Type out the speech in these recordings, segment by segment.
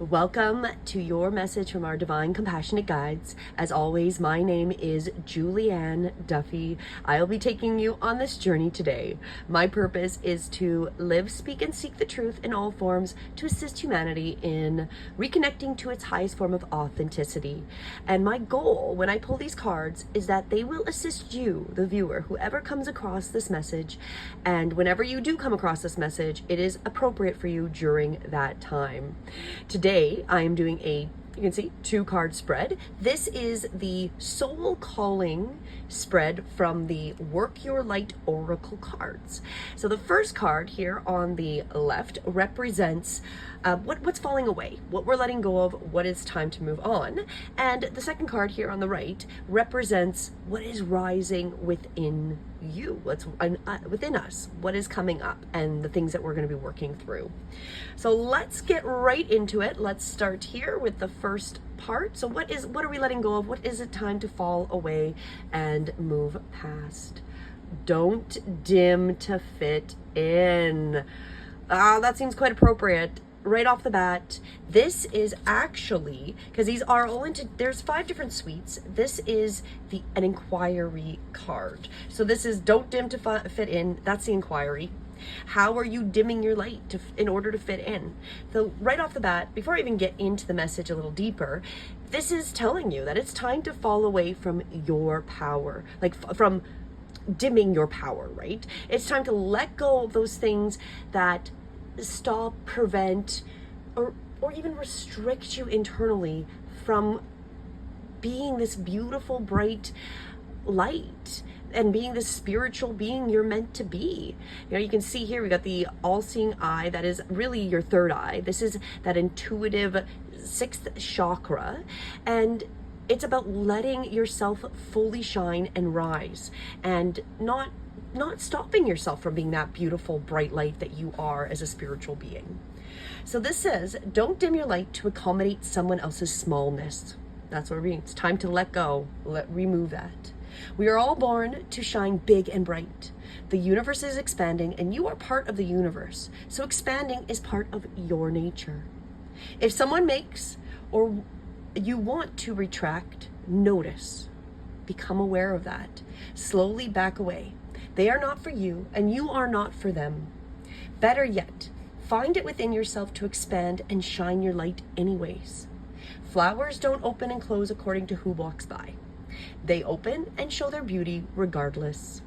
Welcome to your message from our divine compassionate guides. As always, my name is Julianne Duffy. I'll be taking you on this journey today. My purpose is to live, speak, and seek the truth in all forms to assist humanity in reconnecting to its highest form of authenticity. And my goal when I pull these cards is that they will assist you, the viewer, whoever comes across this message. And whenever you do come across this message, it is appropriate for you during that time. Today, I am doing you can see, 2-card spread. This is the soul calling spread from the Work Your Light Oracle cards. So the first card here on the left represents what's falling away, what we're letting go of, what is time to move on. And the second card here on the right represents what is rising within you, what's within us, what is coming up, and the things that we're going to be working through. So let's get right into it. Let's start here with the first part. So what are we letting go of? What is it time to fall away and move past? Don't dim to fit in. That seems quite appropriate. Right off the bat, this is actually, because these are all there's 5 different suites. This is an inquiry card. So this is don't dim to fit in. That's the inquiry. How are you dimming your light in order to fit in? So right off the bat, before I even get into the message a little deeper, this is telling you that it's time to fall away from your power, like from dimming your power, right? It's time to let go of those things that stop, prevent, or even restrict you internally from being this beautiful, bright light and being this spiritual being you're meant to be. You know, you can see here we got the all-seeing eye. That is really your third eye. This is that intuitive 6th chakra, and it's about letting yourself fully shine and rise, and not stopping yourself from being that beautiful, bright light that you are as a spiritual being. So this says, don't dim your light to accommodate someone else's smallness. That's what it means. It's time to let go, remove that. We are all born to shine big and bright. The universe is expanding and you are part of the universe. So expanding is part of your nature. If someone makes or you want to retract, notice. Become aware of that. Slowly back away. They are not for you, and you are not for them. Better yet, find it within yourself to expand and shine your light anyways. Flowers don't open and close according to who walks by. They open and show their beauty regardless.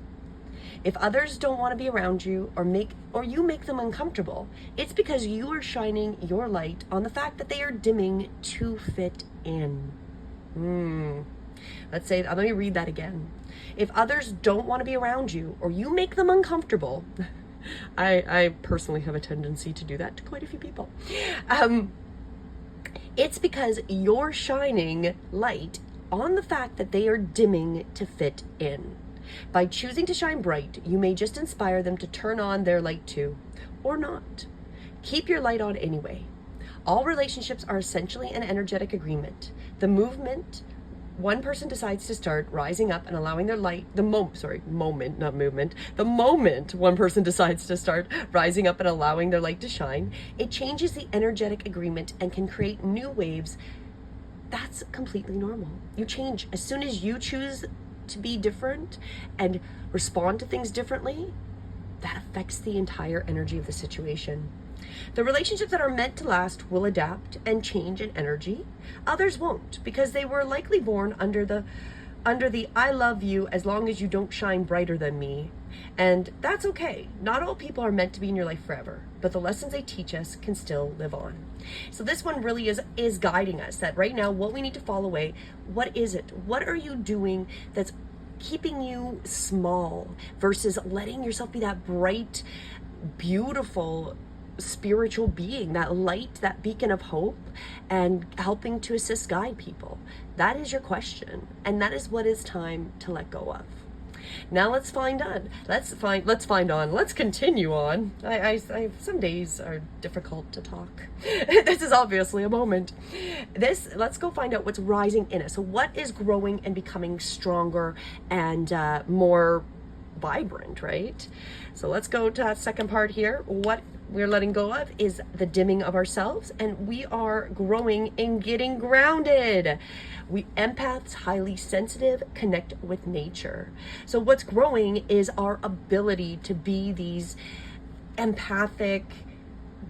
If others don't want to be around you or you make them uncomfortable, it's because you are shining your light on the fact that they are dimming to fit in. Let me read that again. If others don't want to be around you or you make them uncomfortable, I personally have a tendency to do that to quite a few people. It's because you're shining light on the fact that they are dimming to fit in. By choosing to shine bright, you may just inspire them to turn on their light too, or not. Keep your light on anyway. All relationships are essentially an energetic agreement. The moment one person decides to start rising up and allowing their light, the moment one person decides to start rising up and allowing their light to shine, it changes the energetic agreement and can create new waves. That's completely normal. You change. As soon as you choose to be different and respond to things differently, that affects the entire energy of the situation. The relationships that are meant to last will adapt and change in energy. Others won't, because they were likely born under the I love you as long as you don't shine brighter than me. And that's okay. Not all people are meant to be in your life forever, but the lessons they teach us can still live on. So this one really is guiding us that right now what we need to fall away, what is it? What are you doing that's keeping you small versus letting yourself be that bright, beautiful spiritual being, that light, that beacon of hope, and helping to assist guide people? That is your question, and that is what is time to let go of. Now let's continue on. I some days are difficult to talk. This is obviously a moment. Let's go find out what's rising in us. So what is growing and becoming stronger and more vibrant, right? So let's go to that second part here. What we're letting go of is the dimming of ourselves, and we are growing and getting grounded. We empaths, highly sensitive, connect with nature. So what's growing is our ability to be these empathic,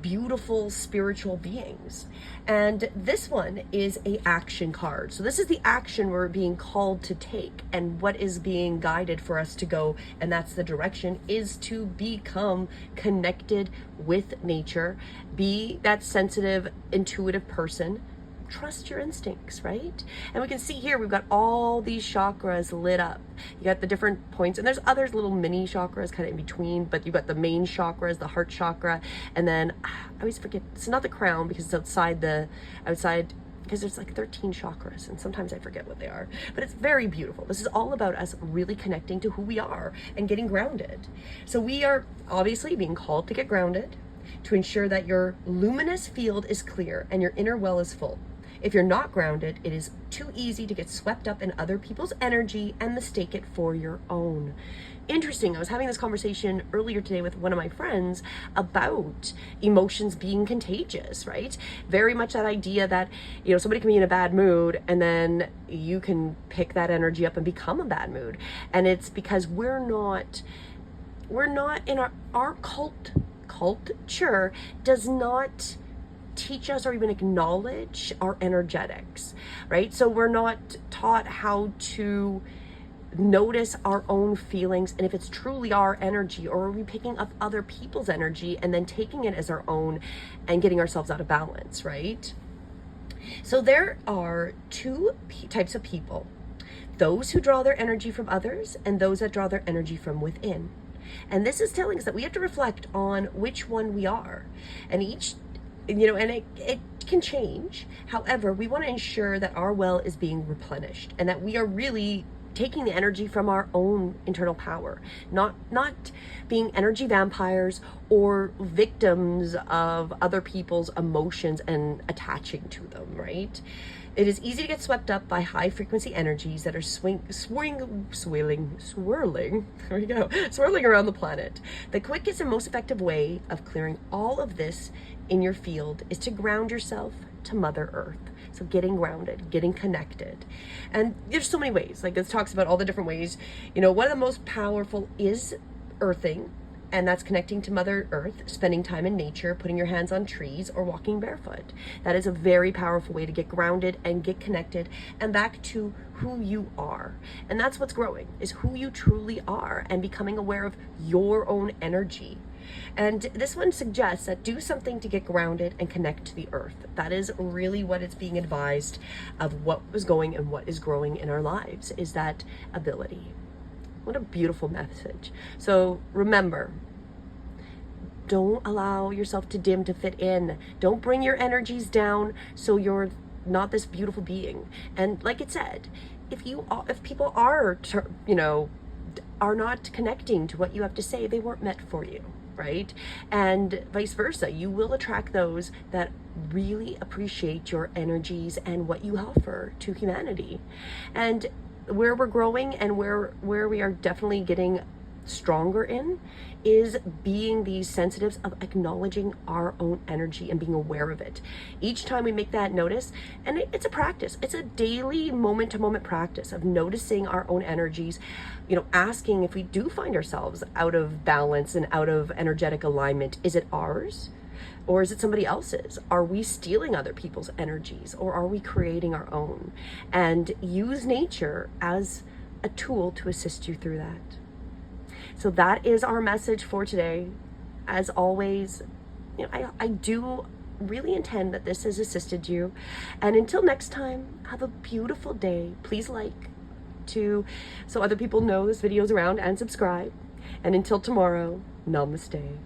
beautiful spiritual beings. And this one is a action card. So this is the action we're being called to take, and what is being guided for us to go, and that's the direction, is to become connected with nature, be that sensitive, intuitive person. Trust your instincts, right? And we can see here we've got all these chakras lit up. You got the different points, and there's others little mini chakras kind of in between, but you've got the main chakras, the heart chakra, and then I always forget, it's not the crown because it's outside because there's like 13 chakras, and sometimes I forget what they are, but it's very beautiful. This is all about us really connecting to who we are and getting grounded. So we are obviously being called to get grounded, to ensure that your luminous field is clear and your inner well is full. If you're not grounded, it is too easy to get swept up in other people's energy and mistake it for your own. Interesting, I was having this conversation earlier today with one of my friends about emotions being contagious, right? Very much that idea that, you know, somebody can be in a bad mood and then you can pick that energy up and become a bad mood. And it's because we're not in our culture does not teach us or even acknowledge our energetics, right? So we're not taught how to notice our own feelings, and if it's truly our energy, or are we picking up other people's energy and then taking it as our own and getting ourselves out of balance, right? So there are two types of people: those who draw their energy from others and those that draw their energy from within. And this is telling us that we have to reflect on which one we are, and each, you know, and it can change. However, we want to ensure that our well is being replenished and that we are really taking the energy from our own internal power, not being energy vampires or victims of other people's emotions and attaching to them, right? It is easy to get swept up by high frequency energies that are swirling around the planet. The quickest and most effective way of clearing all of this in your field is to ground yourself to Mother Earth. So getting grounded, getting connected. And there's so many ways. Like this talks about all the different ways. You know, one of the most powerful is earthing, and that's connecting to Mother Earth, spending time in nature, putting your hands on trees, or walking barefoot. That is a very powerful way to get grounded and get connected and back to who you are. And that's what's growing, is who you truly are and becoming aware of your own energy. And this one suggests that do something to get grounded and connect to the earth. That is really what it's being advised of what was going and what is growing in our lives, is that ability. What a beautiful message. So remember, don't allow yourself to dim to fit in. Don't bring your energies down so you're not this beautiful being. And like it said, if people are not connecting to what you have to say, they weren't meant for you, right? And vice versa. You will attract those that really appreciate your energies and what you offer to humanity. And where we're growing and where we are definitely getting stronger in is being these sensitives of acknowledging our own energy and being aware of it. Each time we make that notice, and it's a practice, it's a daily moment to moment practice of noticing our own energies, you know, asking if we do find ourselves out of balance and out of energetic alignment, is it ours? Or is it somebody else's? Are we stealing other people's energies, or are we creating our own? And use nature as a tool to assist you through that. So that is our message for today. As always, you know, I do really intend that this has assisted you. And until next time, have a beautiful day. Please so other people know this video is around, and subscribe. And until tomorrow, namaste.